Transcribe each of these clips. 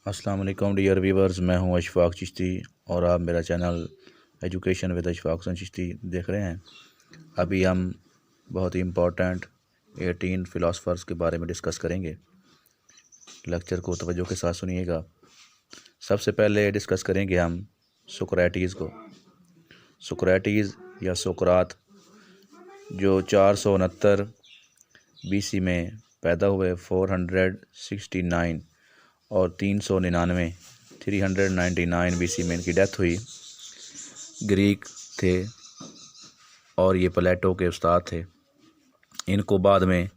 अस्सलाम वालेकुम dear viewers, मैं हूं अशफाक चिश्ती और आप मेरा channel education with Ashfaq Hasan Chishti देख रहे हैं। अभी हम बहुत ही इम्पोर्टेंट 18 फ़िलासफ़र्स के बारे में डिस्कस करेंगे। लेक्चर को तवज्जो के साथ सुनिएगा। सबसे पहले डिस्कस करेंगे हम सोक्रेटिस को। सोक्रेटिस या सोकरात जो 469 BC में पैदा हुए, 469 और 399 399 BC में इनकी डेथ हुई। ग्रीक थे और ये प्लेटो के उस्ताद थे। इनको बाद में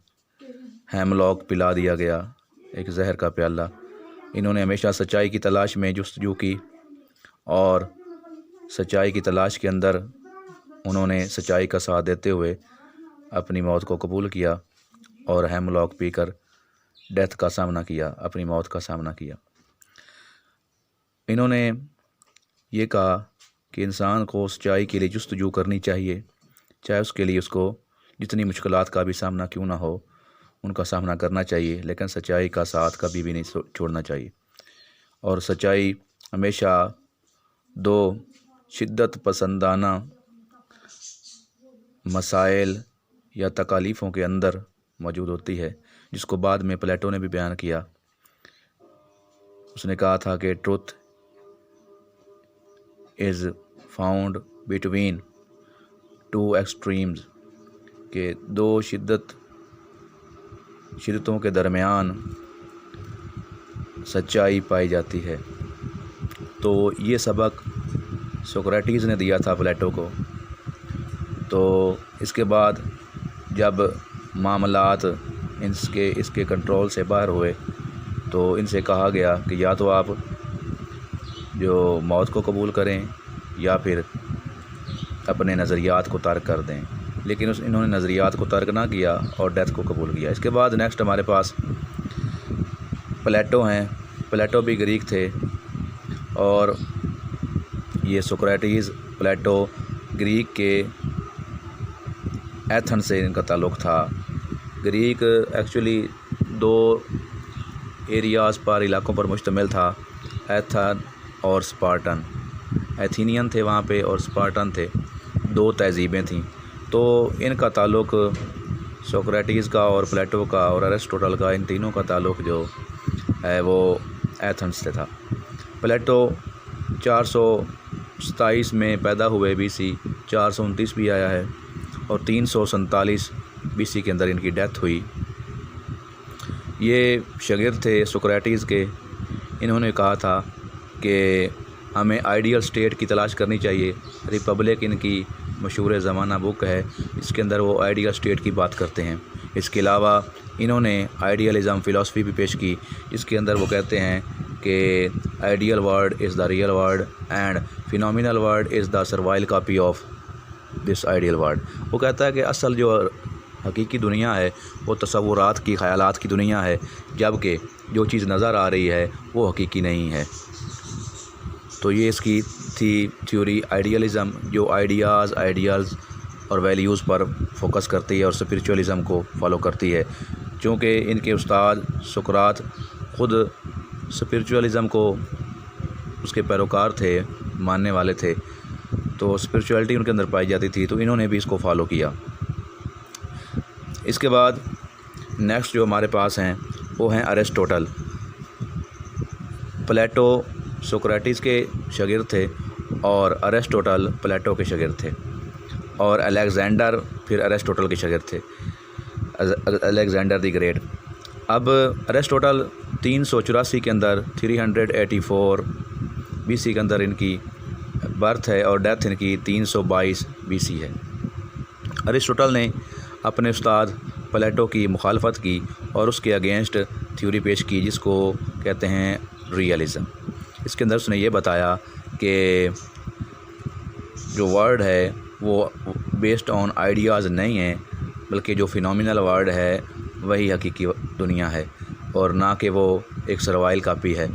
हेमलॉक पिला दिया गया, एक जहर का प्याला। इन्होंने हमेशा सच्चाई की तलाश में जुस्तजू की और सच्चाई की तलाश के अंदर उन्होंने सच्चाई का साथ देते हुए अपनी मौत को कबूल किया और हेमलॉक पीकर डेथ का सामना किया, अपनी मौत का सामना किया। इन्होंने ये कहा कि इंसान को सच्चाई के लिए जुस्तजू करनी चाहिए, चाहे उसके लिए उसको जितनी मुश्किलात का भी सामना क्यों ना हो, उनका सामना करना चाहिए, लेकिन सच्चाई का साथ कभी भी नहीं छोड़ना चाहिए। और सच्चाई हमेशा दो शिद्दत पसंदाना मसाइल या तकालीफ़ों के अंदर मौजूद होती है, जिसको बाद में प्लेटो ने भी बयान किया। उसने कहा था कि truth is found between two extremes, के दो शिद्दतों के दरमियान सच्चाई पाई जाती है। तो ये सबक सोक्रेटिस ने दिया था प्लेटो को। तो इसके बाद जब मामलात इसके कंट्रोल से बाहर हुए तो इनसे कहा गया कि या तो आप जो मौत को कबूल करें या फिर अपने नज़रियात को तर्क कर दें, लेकिन इन्होंने नज़रियात को तर्क ना किया और डेथ को कबूल किया। इसके बाद नेक्स्ट हमारे पास प्लेटो हैं। प्लेटो भी ग्रीक थे और ये सोक्रेटिस, प्लेटो ग्रीक के एथेंस से इनका ताल्लुक़ था। ग्रीक एक्चुअली दो एरियाज़ पर, इलाकों पर मुश्तमिल था, एथन और स्पार्टन। एथीनियन थे वहाँ पे और स्पार्टन थे, दो तहज़ीबें थीं। तो इनका ताल्लुक़ सोक्रेटिस का और प्लेटो का और अरिस्टोटल का, इन तीनों का ताल्लुक़ जो है वो एथेंस से था। प्लेटो 427 में पैदा हुए BC, 429 भी आया है और 347 BC के अंदर इनकी डेथ हुई। ये शागिर्द थे सोक्रेटिस के। इन्होंने कहा था कि हमें आइडियल स्टेट की तलाश करनी चाहिए। रिपब्लिक इनकी मशहूर ज़माना बुक है, इसके अंदर वो आइडियल स्टेट की बात करते हैं। इसके अलावा इन्होंने आइडियलिज़म फ़िलासफ़ी भी पेश की, जिसके अंदर वो कहते हैं कि ideal world is the real world and phenomenal world is the servile copy of this ideal world. वो कहता है कि असल जो हकीकी दुनिया है वो तसव्वुरात की, ख़यालात की दुनिया है, जबकि जो चीज़ नज़र आ रही है वो हकीकी नहीं है। तो ये इसकी थी थ्योरी आइडियलिज़म, जो आइडियल्स और वैल्यूज़ पर फोकस करती है और स्पिरिचुअलिज़म को फॉलो करती है। चूँकि इनके उस्ताद सुकरात ख़ुद स्पिरिचुअलिज़म को उसके पैरोकार थे, मानने वाले थे, तो स्पिरिचुअलिटी उनके अंदर पाई जाती थी, तो इन्होंने भी इसको फॉलो किया। इसके बाद नेक्स्ट जो हमारे पास हैं वो हैं अरिस्टोटल। प्लेटो सोक्रेटिस के शागिर्द थे और अरिस्टोटल प्लेटो के शागिर्द थे, और अलेक्जेंडर फिर अरिस्टोटल के शागिर्द थे, अलेक्जेंडर द ग्रेट। अब अरिस्टोटल 384 के अंदर, 384 BC के अंदर इनकी बर्थ है और डेथ इनकी 322 BC है। अरिस्टोटल ने अपने उस्ताद प्लेटो की मुखालफत की और उसके अगेंस्ट थ्योरी पेश की, जिसको कहते हैं रियलिज़म। इसके अंदर उसने ये बताया कि जो वर्ल्ड है वो बेस्ड ऑन आइडियाज़ नहीं है, बल्कि जो फिनोमिनल वर्ल्ड है वही हकीकी दुनिया है, और ना कि वो एक सर्वाइल कापी है।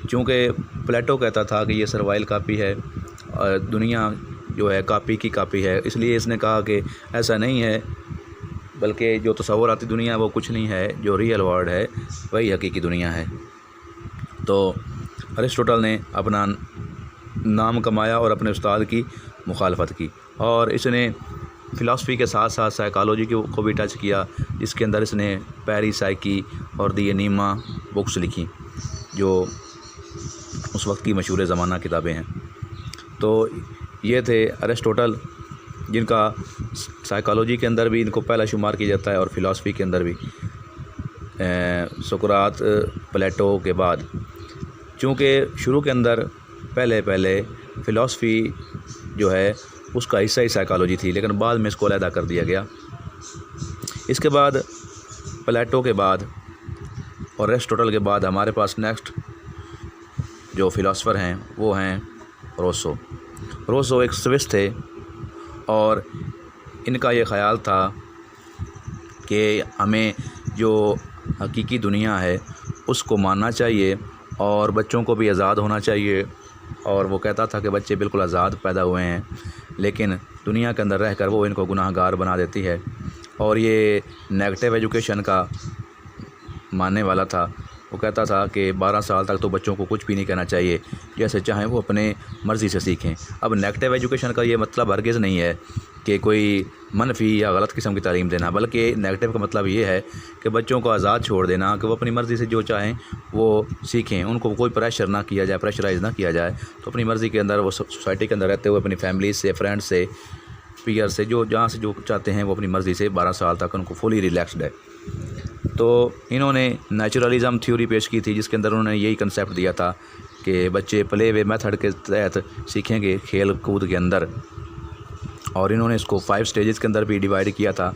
चूँकि प्लेटो कहता था कि ये सर्वाइल कापी है और दुनिया जो है कापी की कापी है, इसलिए इसने कहा कि ऐसा नहीं है, बल्कि जो तसव्वुराती दुनिया है वो कुछ नहीं है, जो रियल वर्ल्ड है वही हकीकी दुनिया है। तो अरिस्टोटल ने अपना नाम कमाया और अपने उस्ताद की मुखालफत की, और इसने फ़िलासफ़ी के साथ साथ साइकोलॉजी को भी टच किया, जिसके अंदर इसने पैरीसाइकी और दी एनीमा बुक्स लिखी, जो उस वक्त की मशहूर ज़माना किताबें हैं। तो ये थे अरिस्टोटल, जिनका साइकोलॉजी के अंदर भी इनको पहला शुमार किया जाता है और फ़िलासफ़ी के अंदर भी सुकरात, प्लेटो के बाद। चूँकि शुरू के अंदर पहले फ़िलासफ़ी जो है उसका हिस्सा ही साइकोलॉजी थी, लेकिन बाद में इसको अलहदा कर दिया गया। इसके बाद प्लेटो के बाद और अरिस्टोटल के बाद हमारे पास नेक्स्ट जो फ़िलासफ़र हैं वो हैं रोसो। रोसो एक स्विस थे, और इनका ये ख़याल था कि हमें जो हकीकी दुनिया है उसको मानना चाहिए और बच्चों को भी आज़ाद होना चाहिए। और वो कहता था कि बच्चे बिल्कुल आज़ाद पैदा हुए हैं, लेकिन दुनिया के अंदर रहकर वो इनको गुनाहगार बना देती है। और ये नेगेटिव एजुकेशन का मानने वाला था। वो कहता था कि 12 साल तक तो बच्चों को कुछ भी नहीं कहना चाहिए, जैसे चाहें वो अपने मर्ज़ी से सीखें। अब नेगेटिव एजुकेशन का ये मतलब हरगिज़ नहीं है कि कोई मनफी या गलत किस्म की तालीम देना, बल्कि नेगेटिव का मतलब ये है कि बच्चों को आज़ाद छोड़ देना, कि वो अपनी मर्ज़ी से जो चाहें वो सीखें, उनको कोई प्रेशर ना किया जाए, प्रेशराइज़ ना किया जाए। तो अपनी मर्ज़ी के अंदर वो सोसाइटी के अंदर रहते हुए अपनी फैमिली से, फ्रेंड्स से, पीयर से, जो जहाँ से जो चाहते हैं वो अपनी मर्ज़ी से 12 साल तक उनको फुली रिलैक्सड है। तो इन्होंने नेचुरलिज़म थ्योरी पेश की थी, जिसके अंदर उन्होंने यही कंसेप्ट दिया था कि बच्चे प्ले वे मेथड के तहत सीखेंगे, खेल कूद के अंदर। और इन्होंने इसको 5 स्टेजेस के अंदर भी डिवाइड किया था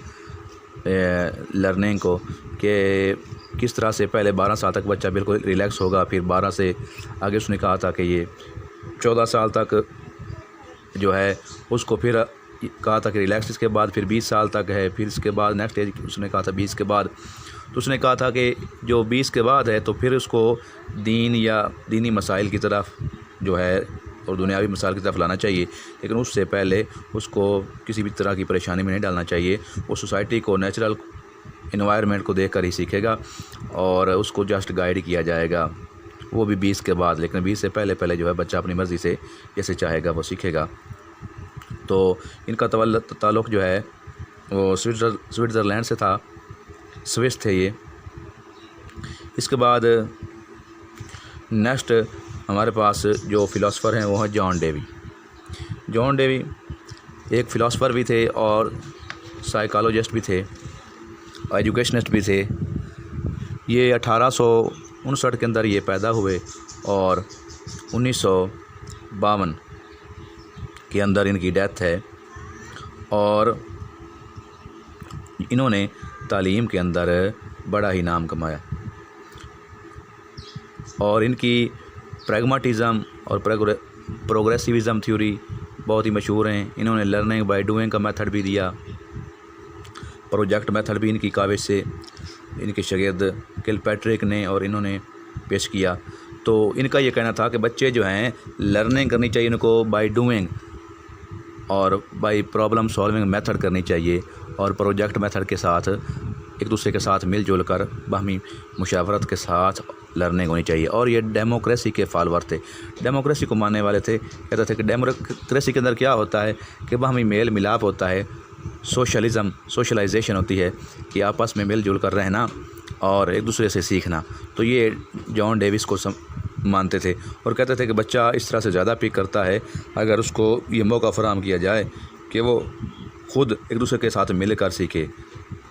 लर्निंग को, कि किस तरह से पहले 12 साल तक बच्चा बिल्कुल रिलैक्स होगा, फिर 12 से आगे उसने कहा था कि ये 14 साल तक जो है उसको फिर कहा था कि रिलैक्स, इसके बाद फिर 20 साल तक है, फिर इसके बाद नेक्स्ट एज उसने कहा था 20 के बाद। तो उसने कहा था कि जो 20 के बाद है तो फिर उसको दीन या दीनी मसाइल की तरफ जो है और दुनियावी मसाइल की तरफ लाना चाहिए, लेकिन उससे पहले उसको किसी भी तरह की परेशानी में नहीं डालना चाहिए। वो सोसाइटी को, नेचुरल इन्वायरमेंट को देख कर ही सीखेगा और उसको जस्ट गाइड किया जाएगा, वो भी 20 के बाद। लेकिन 20 से पहले जो है बच्चा अपनी मर्ज़ी से जैसे चाहेगा वो सीखेगा। तो इनका ताल्लुक़ जो है वो स्विट्ज़रलैंड से था, स्विस थे ये। इसके बाद नेक्स्ट हमारे पास जो फ़िलासफ़र हैं वो हैं जॉन डेवी। जॉन डेवी एक फ़िलासफ़र भी थे और साइकोलॉजिस्ट भी थे, एजुकेशनिस्ट भी थे। ये 1859 के अंदर ये पैदा हुए और 1952 के अंदर इनकी डेथ है। और इन्होंने तालीम के अंदर बड़ा ही नाम कमाया और इनकी प्रैग्माटिज़म और प्रोग्रेसिविज़म थ्योरी बहुत ही मशहूर हैं। इन्होंने लर्निंग बाय डूइंग का मेथड भी दिया, प्रोजेक्ट मेथड भी इनकी काविश से इनके शागिर्द किलपैट्रिक ने और इन्होंने पेश किया। तो इनका ये कहना था कि बच्चे जो हैं लर्निंग करनी चाहिए उनको बाय डूइंग और बाय प्रॉब्लम सॉल्विंग मेथड करनी चाहिए, और प्रोजेक्ट मेथड के साथ एक दूसरे के साथ मिलजुल कर बाहमी मुशावरत के साथ लर्निंग होनी चाहिए। और ये डेमोक्रेसी के फॉलोअर थे, डेमोक्रेसी को मानने वाले थे। कहते थे कि डेमोक्रेसी के अंदर क्या होता है कि बाहमी मेल मिलाप होता है, सोशलिज़म, सोशलाइजेशन होती है कि आपस में मिलजुल कर रहना और एक दूसरे से सीखना। तो ये जॉन डेविस को मानते थे और कहते थे कि बच्चा इस तरह से ज़्यादा पिक करता है अगर उसको ये मौका फराहम किया जाए कि वो ख़ुद एक दूसरे के साथ मिलकर सीखे,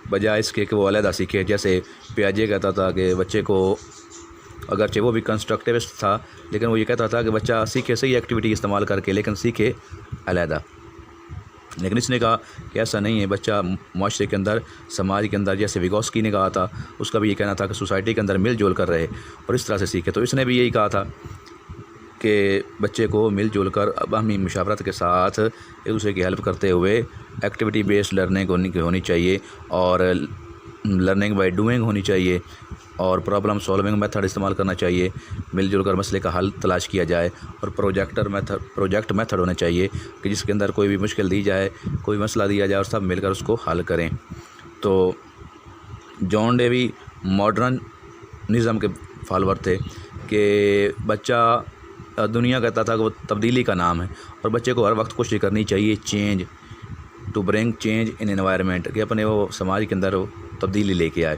बजाय इसके कि वो अलहदा सीखे। जैसे पियाजे कहता था कि बच्चे को, अगरचे वो भी कंस्ट्रक्टिविस्ट था, लेकिन वो ये कहता था कि बच्चा सीखे सही एक्टिविटी इस्तेमाल करके, लेकिन सीखे अलहदा। लेकिन इसने कहा कि ऐसा नहीं है, बच्चा माशरे के अंदर, समाज के अंदर, जैसे विगोस्की ने कहा था, उसका भी ये कहना था कि सोसाइटी के अंदर मिलजुल कर रहे और इस तरह से सीखे। तो इसने भी यही कहा था कि बच्चे को मिलजुल कर बाहमी मुशावरत के साथ एक दूसरे की हेल्प करते हुए एक्टिविटी बेस्ड लर्निंग होनी चाहिए और लर्निंग बाय डूइंग होनी चाहिए और प्रॉब्लम सॉल्विंग मेथड इस्तेमाल करना चाहिए, मिलजुल कर मसले का हल तलाश किया जाए। और प्रोजेक्ट मेथड होने चाहिए कि जिसके अंदर कोई भी मुश्किल दी जाए, कोई मसला दिया जाए और सब मिलकर उसको हल करें। तो जॉन डेवी मॉडर्निज़म के फॉलोअर थे कि बच्चा दुनिया कहता था कि वो तब्दीली का नाम है और बच्चे को हर वक्त कोशिश करनी चाहिए change to bring change in environment, कि अपने वो समाज के अंदर वो तब्दीली लेके आए।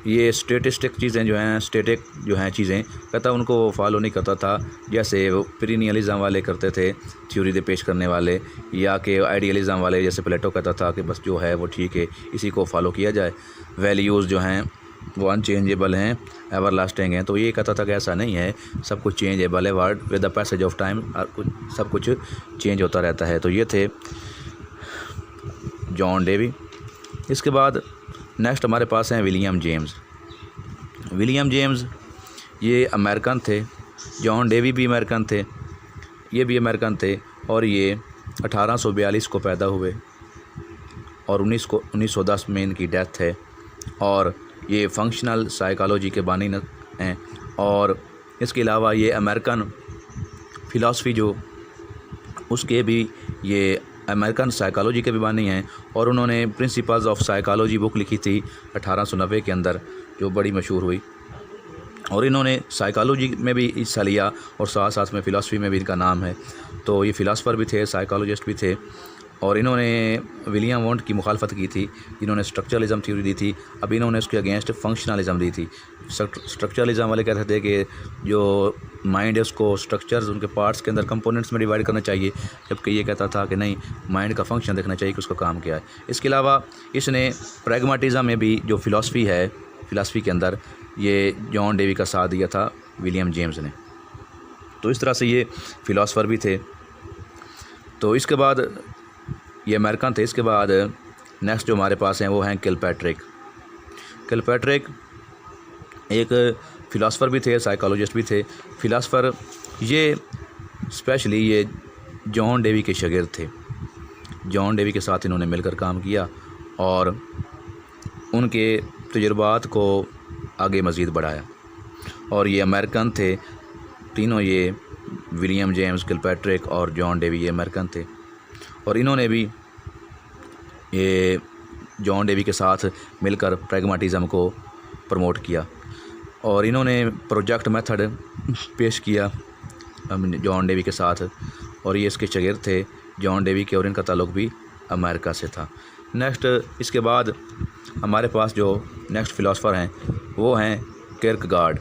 ये स्टेटिस्टिक चीज़ें जो हैं, स्टेटिक जो हैं चीज़ें, कहता उनको फॉलो नहीं करता था, जैसे वो पीरिनियलिज़म वाले करते थे, थ्योरी दे पेश करने वाले, या कि आइडियलिज़म वाले जैसे प्लेटो कहता था कि बस जो है वो ठीक है, इसी को फॉलो किया जाए, वैल्यूज़ जो हैं वो अनचेंजेबल हैं, एवर लास्टिंग हैं। तो ये कहता था कि ऐसा नहीं है, सब कुछ चेंजेबल है, word with the passage of time सब कुछ चेंज होता रहता है। तो ये थे जॉन डेवी। इसके बाद नेक्स्ट हमारे पास हैं विलियम जेम्स। विलियम जेम्स ये अमेरिकन थे, जॉन डेवी भी अमेरिकन थे, ये भी अमेरिकन थे, और ये 1842 को पैदा हुए और 1910 में इनकी डेथ है। और ये फंक्शनल साइकोलॉजी के बानी हैं, और इसके अलावा ये अमेरिकन फ़िलासफ़ी जो उसके भी ये अमेरिकन साइकोलॉजी के भी बानी हैं, और उन्होंने प्रिंसिपल्स ऑफ साइकोलॉजी बुक लिखी थी 1890 के अंदर, जो बड़ी मशहूर हुई। और इन्होंने साइकोलॉजी में भी हिस्सा लिया और साथ साथ में फ़िलासफ़ी में भी इनका नाम है। तो ये फ़िलासफ़र भी थे, साइकोलॉजिस्ट भी थे, और इन्होंने विलियम वोंट की मुखालफत की थी, इन्होंने स्ट्रक्चरलिज़म थ्योरी दी थी। अब इन्होंने उसके अगेंस्ट फंक्शनलिज़म दी थी। स्ट्रक्चरलिज़म वाले कहते थे कि जो माइंड है उसको स्ट्रक्चर्स, उनके पार्ट्स के अंदर कंपोनेंट्स में डिवाइड करना चाहिए, जबकि ये कहता था कि नहीं, माइंड का फंक्शन देखना चाहिए कि उसका काम क्या है। इसके अलावा इसने प्रैग्मेटिज़म में भी जो फ़िलासफ़ी है, फ़िलासफ़ी के अंदर ये जॉन डेवी का साथ दिया था विलियम जेम्स ने। तो इस तरह से ये फ़िलासफ़र भी थे। तो इसके बाद ये अमेरिकन थे। इसके बाद नेक्स्ट जो हमारे पास हैं वो हैं किलपैट्रिक। किलपैट्रिक एक फ़िलासफ़र भी थे, साइकोलॉजिस्ट भी थे। फ़िलासफ़र ये स्पेशली ये जॉन डेवी के शागिर्द थे। जॉन डेवी के साथ इन्होंने मिलकर काम किया और उनके तजुर्बात को आगे मज़ीद बढ़ाया। और ये अमेरिकन थे तीनों, ये विलियम जेम्स, किलपैट्रिक और जॉन डेवी, ये अमेरिकन थे। और इन्होंने भी ये जॉन डेवी के साथ मिलकर प्रैग्मेटिज़म को प्रमोट किया, और इन्होंने प्रोजेक्ट मेथड पेश किया जॉन डेवी के साथ, और ये इसके शागिर्द थे जॉन डेवी के, और इनका ताल्लुक़ भी अमेरिका से था। नेक्स्ट इसके बाद हमारे पास जो नेक्स्ट फ़िलासफ़र हैं वो हैं किर्कगार्ड।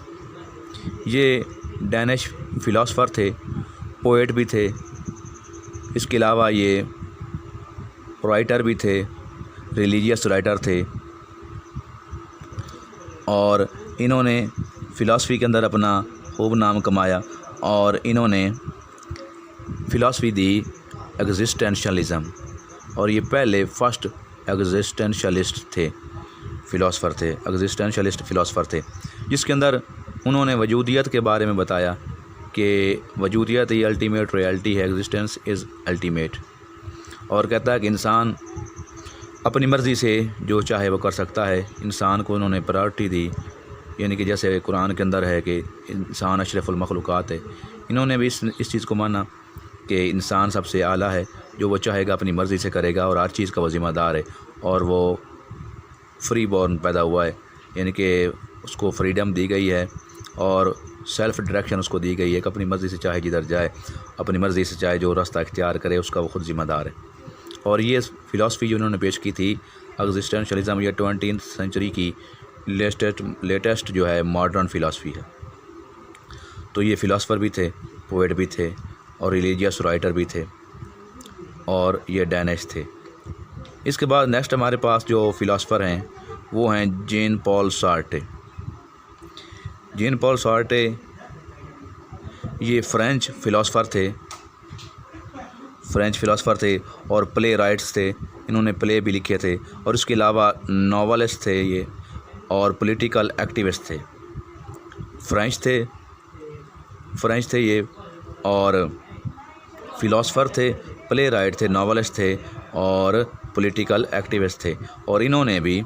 ये डैनिश फ़िलासफ़र थे, पोएट भी थे, इसके अलावा ये राइटर भी थे, रिलीजियस राइटर थे, और इन्होंने फ़िलासफ़ी के अंदर अपना खूब नाम कमाया। और इन्होंने फ़िलासफ़ी दी एग्जिस्टेंशलिज़म, और ये पहले फर्स्ट एग्जिस्टेंशलिस्ट थे, फ़िलासफ़र थे, एग्जिस्टेंशलिस्ट फ़िलासफ़र थे, जिसके अंदर उन्होंने वजूदियत के बारे में बताया कि वजूदियत ये अल्टीमेट रियलिटी है, एग्जिस्टेंस इज़ अल्टीमेट। और कहता है कि इंसान अपनी मर्ज़ी से जो चाहे वो कर सकता है। इंसान को उन्होंने प्रायोरिटी दी, यानी कि जैसे कुरान के अंदर है कि इंसान अशरफुल मखलूक़ात है। इन्होंने भी इस चीज़ को माना कि इंसान सबसे आला है, जो वो चाहेगा अपनी मर्ज़ी से करेगा, और हर चीज़ का वो ज़िम्मेदार है, और वो फ्री बॉर्न पैदा हुआ है, यानी कि उसको फ्रीडम दी गई है और सेल्फ़ डायरेक्शन उसको दी गई है कि अपनी मर्ज़ी से चाहे जिधर जाए, अपनी मर्ज़ी से चाहे जो रास्ता इख्तियार करे, उसका वो ख़ुद ज़िम्मेदार है। और ये फ़िलासफ़ी जो उन्होंने पेश की थी एग्जिस्टेंशलिज़म, ये 20th सेंचुरी की लेटेस्ट जो है मॉडर्न फ़िलासफ़ी है। तो ये फ़िलासफ़र भी थे, पोएट भी थे, और रिलीजियस राइटर भी थे, और ये डैनिश थे। इसके बाद नेक्स्ट हमारे पास जो फ़िलासफ़र हैं वो हैं जीन पॉल सार्टे। जीन पॉल सार्टे ये फ्रेंच फ़िलासफ़र थे और प्ले राइट्स थे। इन्होंने प्ले भी लिखे थे, और इसके अलावा नॉवलिस्ट थे ये, और पॉलिटिकल एक्टिविस्ट थे। फ्रेंच थे ये, और फ़िलासफ़र थे, प्ले राइट थे, नॉवलिस्ट थे, और पॉलिटिकल एक्टिविस्ट थे। और इन्होंने भी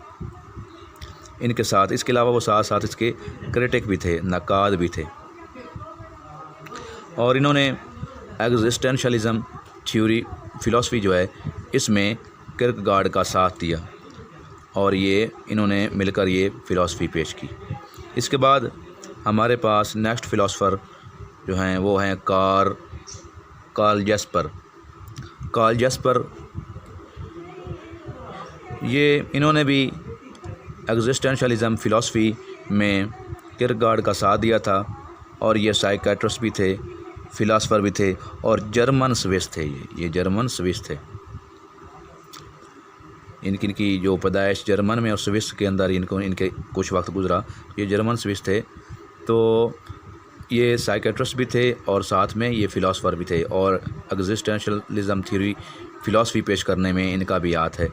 इनके साथ, इसके अलावा वो साथ साथ इसके क्रिटिक भी थे, नक़ाद भी थे। और इन्होंने एग्जिस्टेंशलिज़म थ्योरी फ़िलासफ़ी जो है इसमें किर्कगार्ड का साथ दिया, और ये इन्होंने मिलकर ये फ़िलासफ़ी पेश की। इसके बाद हमारे पास नेक्स्ट फ़िलासफ़र जो हैं वो हैं कार्ल जैस्पर। कार्ल जैस्पर इन्होंने भी एग्जिस्टेंशलिज्म फ़िलासफ़ी में किरकेगार्ड का साथ दिया था और ये साइकियाट्रिस्ट भी थे, फ़िलासफ़र भी थे और जर्मन स्विस थे। ये जर्मन स्विस थे। इनकी जो पैदाइश जर्मन में और स्विस के अंदर इनके कुछ वक्त गुजरा। ये जर्मन स्विस थे, तो ये साइकियाट्रिस्ट भी थे और साथ में ये फ़िलासफ़र भी थे और एग्जिस्टेंशलिज्म थ्योरी फ़िलासफ़ी पेश करने में इनका भी हाथ है।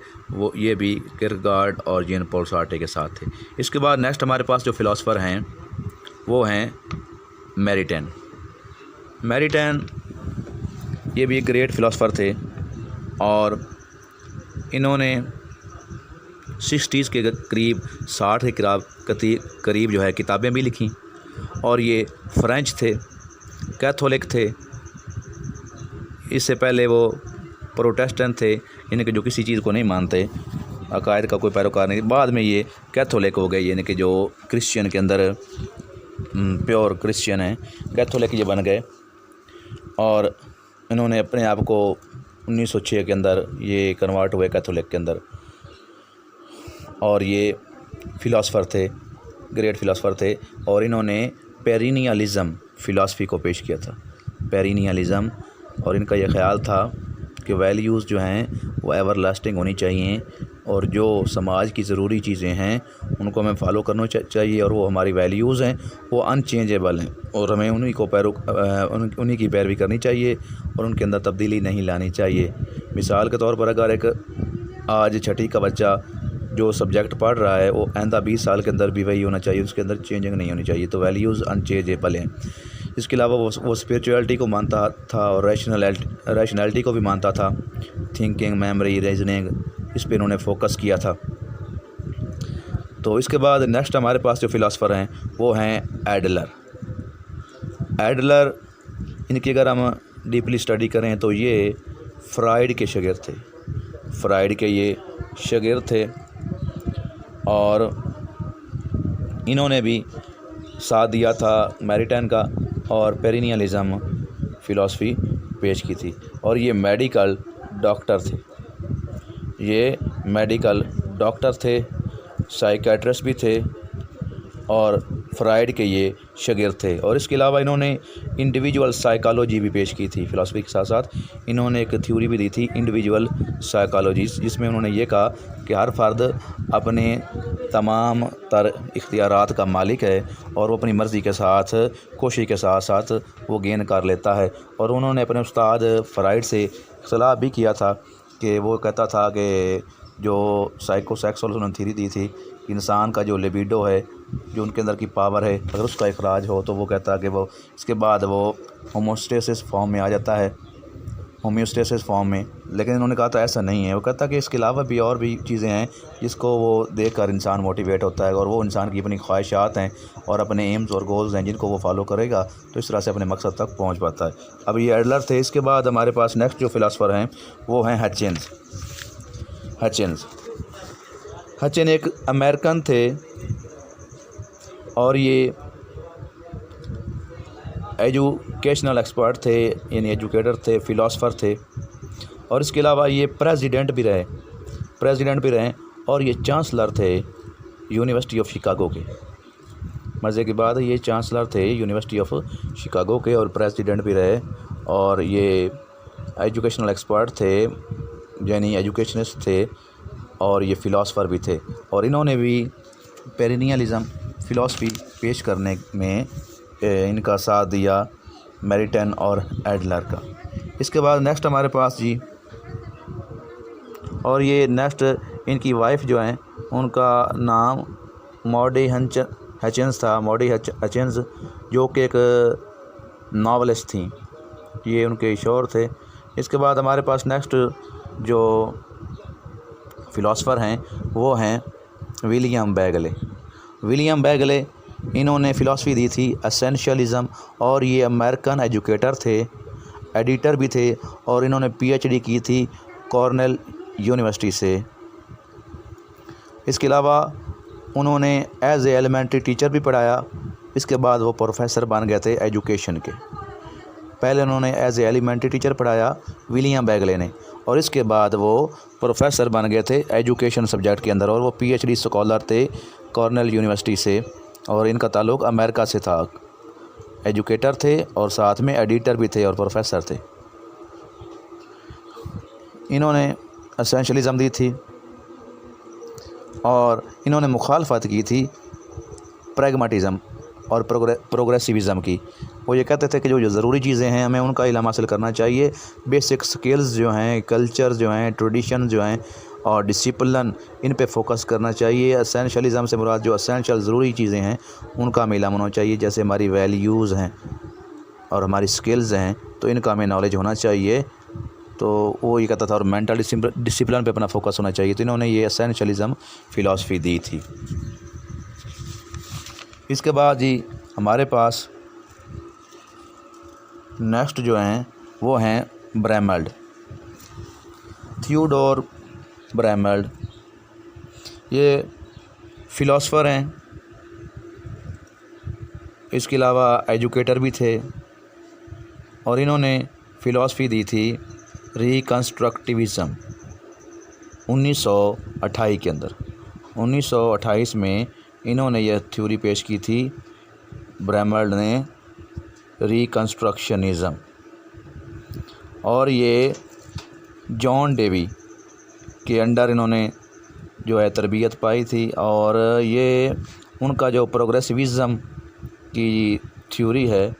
ये भी किरकेगार्ड और जीन पॉल सार्त्रे के साथ थे। इसके बाद नेक्स्ट हमारे पास जो फ़िलासफ़र हैं वो हैं मैरिटेन। ये भी एक ग्रेट फ़िलासफ़र थे और इन्होंने 60s के करीब 60 के करीब जो है किताबें भी लिखी और ये फ्रेंच थे, कैथोलिक थे। इससे पहले वो प्रोटेस्टेंट थे, इनके जो किसी चीज़ को नहीं मानते, अकायद का कोई पैरोकार नहीं। बाद में ये कैथोलिक हो गए, यानी कि जो क्रिश्चियन के अंदर प्योर क्रिश्चियन हैं, कैथोलिक ये बन गए और इन्होंने अपने आप को 1906 के अंदर ये कन्वर्ट हुए कैथोलिक के अंदर। और ये फ़िलासफ़र थे, ग्रेट फ़िलासफ़र थे और इन्होंने पेरिनियलिज़म फ़िलासफ़ी को पेश किया था। पेरिनियलिज़म, और इनका यह ख़्याल था कि वैल्यूज़ जो हैं वो एवर लास्टिंग होनी चाहिए और जो समाज की ज़रूरी चीज़ें हैं उनको हमें फॉलो करना चाहिए और वो हमारी वैल्यूज़ हैं वो अनचेंजेबल हैं और हमें उन्हीं की पैरवी करनी चाहिए और उनके अंदर तब्दीली नहीं लानी चाहिए। मिसाल के तौर पर अगर एक आज 6ठी का बच्चा जो सब्जेक्ट पढ़ रहा है वो आइंदा 20 साल के अंदर भी वही होना चाहिए, उसके अंदर चेंजिंग नहीं होनी चाहिए। तो वैल्यूज़ अनचेंजेबल हैं। इसके अलावा वो स्पिरिचुअलिटी को मानता था और रैशनैलिटी को भी मानता था। थिंकिंग, मेमोरी, रीजनिंग, इस पर इन्होंने फोकस किया था। तो इसके बाद नेक्स्ट हमारे पास जो फ़िलासफ़र हैं वो हैं एडलर। इनकी अगर हम डीपली स्टडी करें तो ये फ्राइड के शागिर्द थे। फ्राइड के ये शागिर्द थे और इन्होंने भी साथ दिया था मैरिटेन का और पेरिनियलिज़म फ़िलासफ़ी पेश की थी। और ये मेडिकल डॉक्टर थे, साइकियाट्रिस्ट भी थे और फ्राइड के ये शागिर्द थे। और इसके अलावा इन्होंने इंडिविजुअल साइकोलॉजी भी पेश की थी। फ़िलासफ़ी के साथ साथ इन्होंने एक थ्योरी भी दी थी इंडिविजुअल साइकोलॉजी, जिसमें उन्होंने ये कहा कि हर फ़र्द अपने तमाम तर इख्तियारात का मालिक है और वो अपनी मर्ज़ी के साथ, कोशिश के साथ साथ वो गेन कर लेता है। और उन्होंने अपने उस्ताद फ्राइड से इख्तिलाफ़ भी किया था कि वो कहता था कि जो साइकोसेक्सुअल उन्होंने थ्योरी दी थी, इंसान का जो लिबिडो है, जो उनके अंदर की पावर है, अगर उसका इखराज हो तो वो कहता है कि वो इसके बाद वो होमोस्टेसिस फॉर्म में आ जाता है, होम्योस्टेसिस फॉर्म में। लेकिन इन्होंने कहा था ऐसा नहीं है। वो कहता कि इसके अलावा भी और भी चीज़ें हैं जिसको वो देखकर इंसान मोटिवेट होता है और वो इंसान की अपनी ख्वाहिशात हैं और अपने एम्स और गोल्स हैं जिनको वो फॉलो करेगा तो इस तरह से अपने मकसद तक पहुंच पाता है। अब ये एडलर थे। इसके बाद हमारे पास नेक्स्ट जो फ़िलासफ़र हैं वो हैं हचिंस एक अमेरिकन थे और ये एजुकेशनल एक्सपर्ट थे, यानी एजुकेटर थे, फ़िलासफ़र थे। और इसके अलावा ये प्रेसिडेंट भी रहे और ये चांसलर थे यूनिवर्सिटी ऑफ शिकागो के। मज़े की बात है, ये चांसलर थे यूनिवर्सिटी ऑफ शिकागो के और प्रेसिडेंट भी रहे और ये एजुकेशनल एक्सपर्ट थे, यानी एजुकेशनिस्ट थे और ये फ़िलासफ़र भी थे। और इन्होंने भी पेरिनियलिज़म फ़िलासफ़ी पेश करने में इनका साथ दिया मैरिटेन और एडलर का। इसके बाद नेक्स्ट हमारे पास जी, और ये नेक्स्ट इनकी वाइफ जो हैं उनका नाम मॉडी हचिंस था। मॉडी हचिंस जो कि एक नावलिस्ट थी, ये उनके शोहर थे। इसके बाद हमारे पास नेक्स्ट जो फ़िलासफ़र हैं वो हैं विलियम बैगले। इन्होंने फ़िलासफ़ी दी थी एसेंशियलिज़म और ये अमेरिकन एजुकेटर थे, एडिटर भी थे और इन्होंने पीएचडी की थी कॉर्नेल यूनिवर्सिटी से। इसके अलावा उन्होंने एज ए एलिमेंट्री टीचर भी पढ़ाया इसके बाद वो प्रोफेसर बन गए थे एजुकेशन के। पहले उन्होंने एज ए एलिमेंट्री टीचर पढ़ाया विलियम बैगले ने, और इसके बाद वो प्रोफेसर बन गए थे एजुकेशन सब्जेक्ट के अंदर, और वो PhD स्कॉलर थे कॉर्नेल यूनिवर्सिटी से, और इनका ताल्लुक़ अमेरिका से था। एजुकेटर थे और साथ में एडिटर भी थे और प्रोफेसर थे। इन्होंने एसेंशलिज्म दी थी और इन्होंने मुखालफत की थी प्रैग्मेटिज्म और प्रोग्रेसिविज़म की। वो ये कहते थे कि जो ज़रूरी चीज़ें हैं हमें उनका इल्म हासिल करना चाहिए, बेसिक स्किल्स जो हैं, कल्चर जो हैं, ट्रेडिशन जो हैं और डिसिप्लिन, इन पे फोकस करना चाहिए। एसेंशलिज्म से मुराद जो एसेंशियल ज़रूरी चीज़ें हैं उनका हमें इल्म होना चाहिए, जैसे हमारी वैल्यूज़ हैं और हमारी स्किल्स हैं, तो इनका हमें नॉलेज होना चाहिए। तो वो ये कहता था, और मेंटल डिसिप्लिन पे अपना फोकस होना चाहिए। तो इन्होंने ये एसेंशलिज्म फ़िलासफ़ी दी थी। इसके बाद जी हमारे पास नेक्स्ट जो हैं वो हैं ब्रैमल्ड, थियोडोर ब्रैमल्ड। ये फ़िलासफ़र हैं, इसके अलावा एजुकेटर भी थे, और इन्होंने फ़िलासफ़ी दी थी रिकन्स्ट्रक्टिविज़म 1928 के अंदर। 1928 में इन्होंने यह थ्योरी पेश की थी ब्रैमल्ड ने, रिकन्स्ट्रक्शनिज़म, और ये जॉन डेवी के अंडर इन्होंने जो है तरबियत पाई थी। और ये उनका जो प्रोग्रेसिविज़म की थ्योरी है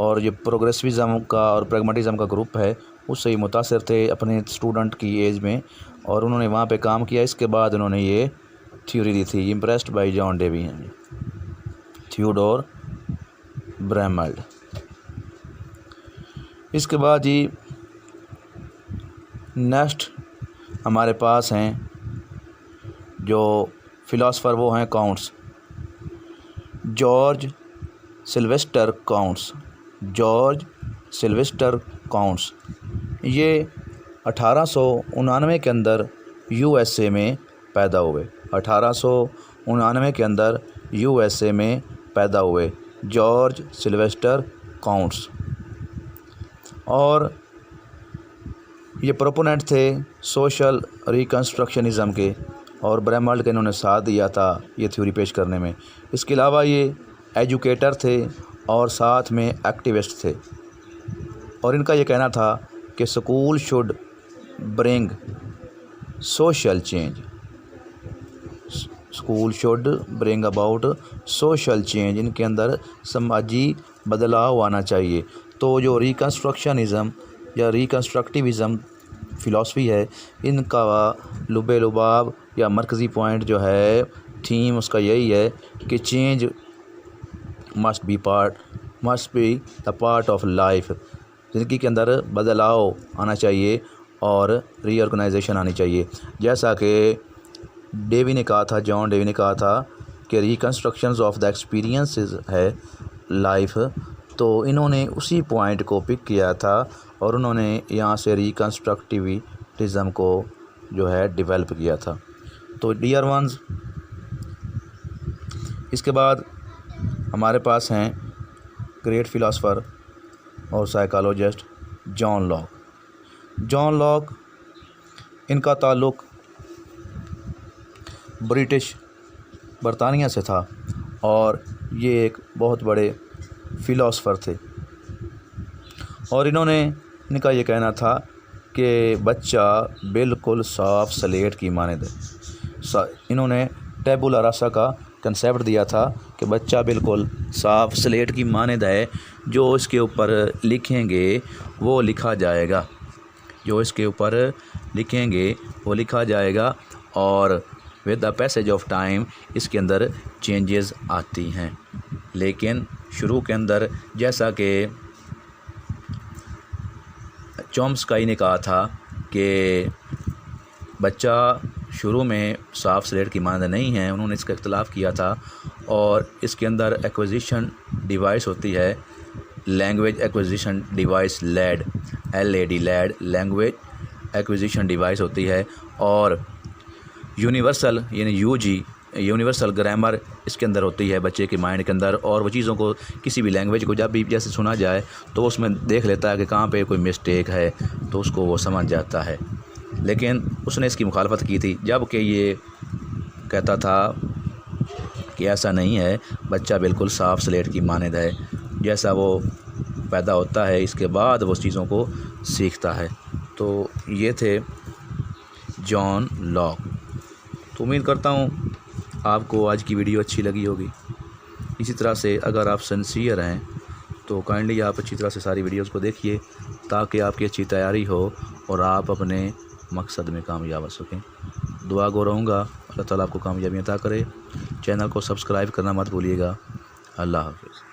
और ये प्रोग्रेसिविज़म का और प्रैग्मेटिज़म का ग्रुप है, उससे ही मुतासिर थे अपने स्टूडेंट की एज में, और उन्होंने वहाँ पे काम किया। इसके बाद उन्होंने ये थ्योरी दी थी, इम्प्रेस्ड बाय जॉन डेवी हैं, थियोडोर ब्रैमल्ड। इसके बाद जी नेक्स्ट हमारे पास हैं जो फ़िलासफ़र, वो हैं counts, George Sylvester counts. George Sylvester counts ये 1899 के अंदर USA में पैदा हुए। 1899 के अंदर USA में पैदा हुए जॉर्ज सिल्वेस्टर काउंट्स, और ये प्रोपोनेंट थे सोशल रिकन्स्ट्रक्शनिज़म के, और ब्रैमल्ड के इन्होंने साथ दिया था ये थ्योरी पेश करने में। इसके अलावा ये एजुकेटर थे और साथ में एक्टिविस्ट थे, और इनका ये कहना था कि school should bring social change, school should bring about social change, इनके अंदर समाजी बदलाव आना चाहिए। तो जो रिकन्स्ट्रक्शनिज़म या रिकन्स्ट्रक्टिविज़म फ़िलासफ़ी है, इनका लुबे लुबाब या मरकज़ी पॉइंट जो है, थीम उसका यही है कि change must be the part of life, ज़िंदगी के अंदर बदलाव आना चाहिए और रीऑर्गेनाइजेशन आनी चाहिए। जैसा कि डेवी ने कहा था, जॉन डेवी ने कहा था कि रिकन्स्ट्रक्शंस ऑफ द एक्सपीरियंसेस है लाइफ, तो इन्होंने उसी पॉइंट को पिक किया था और उन्होंने यहाँ से रिकन्स्ट्रक्टिविज़म को जो है डेवलप किया था। तो डियर वंस, इसके बाद हमारे पास हैं ग्रेट फ़िलासफ़र और psychologist John Locke. John Locke, इनका ताल्लुक़ बरतानिया से था और ये एक बहुत बड़े फ़िलासफ़र थे, और इनका ये कहना था कि बच्चा बिल्कुल साफ़ स्लेट की मानद है। इन्होंने टैबुला रासा का कंसेप्ट दिया था कि बच्चा बिल्कुल साफ़ स्लेट की मानद है, जो इसके ऊपर लिखेंगे वो लिखा जाएगा, जो इसके ऊपर लिखेंगे वो लिखा जाएगा, और with the passage of time इसके अंदर चेंजेस आती हैं। लेकिन शुरू के अंदर, जैसा कि चॉम्स्की ने कहा था कि बच्चा शुरू में साफ़ स्लेट की मानद नहीं है, उन्होंने इसका इख्तलाफ किया था, और इसके अंदर एक्विजिशन डिवाइस होती है, language acquisition device LAD, LAD language acquisition device होती है, और यूनिवर्सल यानी UG यूनिवर्सल ग्रामर इसके अंदर होती है बच्चे के माइंड के अंदर, और वो चीज़ों को किसी भी लैंग्वेज को जब भी जैसे सुना जाए तो उसमें देख लेता है कि कहाँ पे कोई मिस्टेक है, तो उसको वो समझ जाता है। लेकिन उसने इसकी मुखालफत की थी, जबकि ये कहता था कि ऐसा नहीं है, बच्चा बिल्कुल साफ़ स्लेट की मानद है, जैसा वो पैदा होता है इसके बाद वो चीज़ों को सीखता है। तो ये थे जॉन लॉक। तो उम्मीद करता हूँ आपको आज की वीडियो अच्छी लगी होगी। इसी तरह से अगर आप सिंसियर हैं तो काइंडली आप अच्छी तरह से सारी वीडियोस को देखिए, ताकि आपकी अच्छी तैयारी हो और आप अपने मकसद में कामयाब हो सकें। दुआ गो रहूँगा, अल्लाह ताला आपको कामयाबी अता करे। चैनल को सब्सक्राइब करना मत भूलिएगा। अल्लाह हाफ़िज़।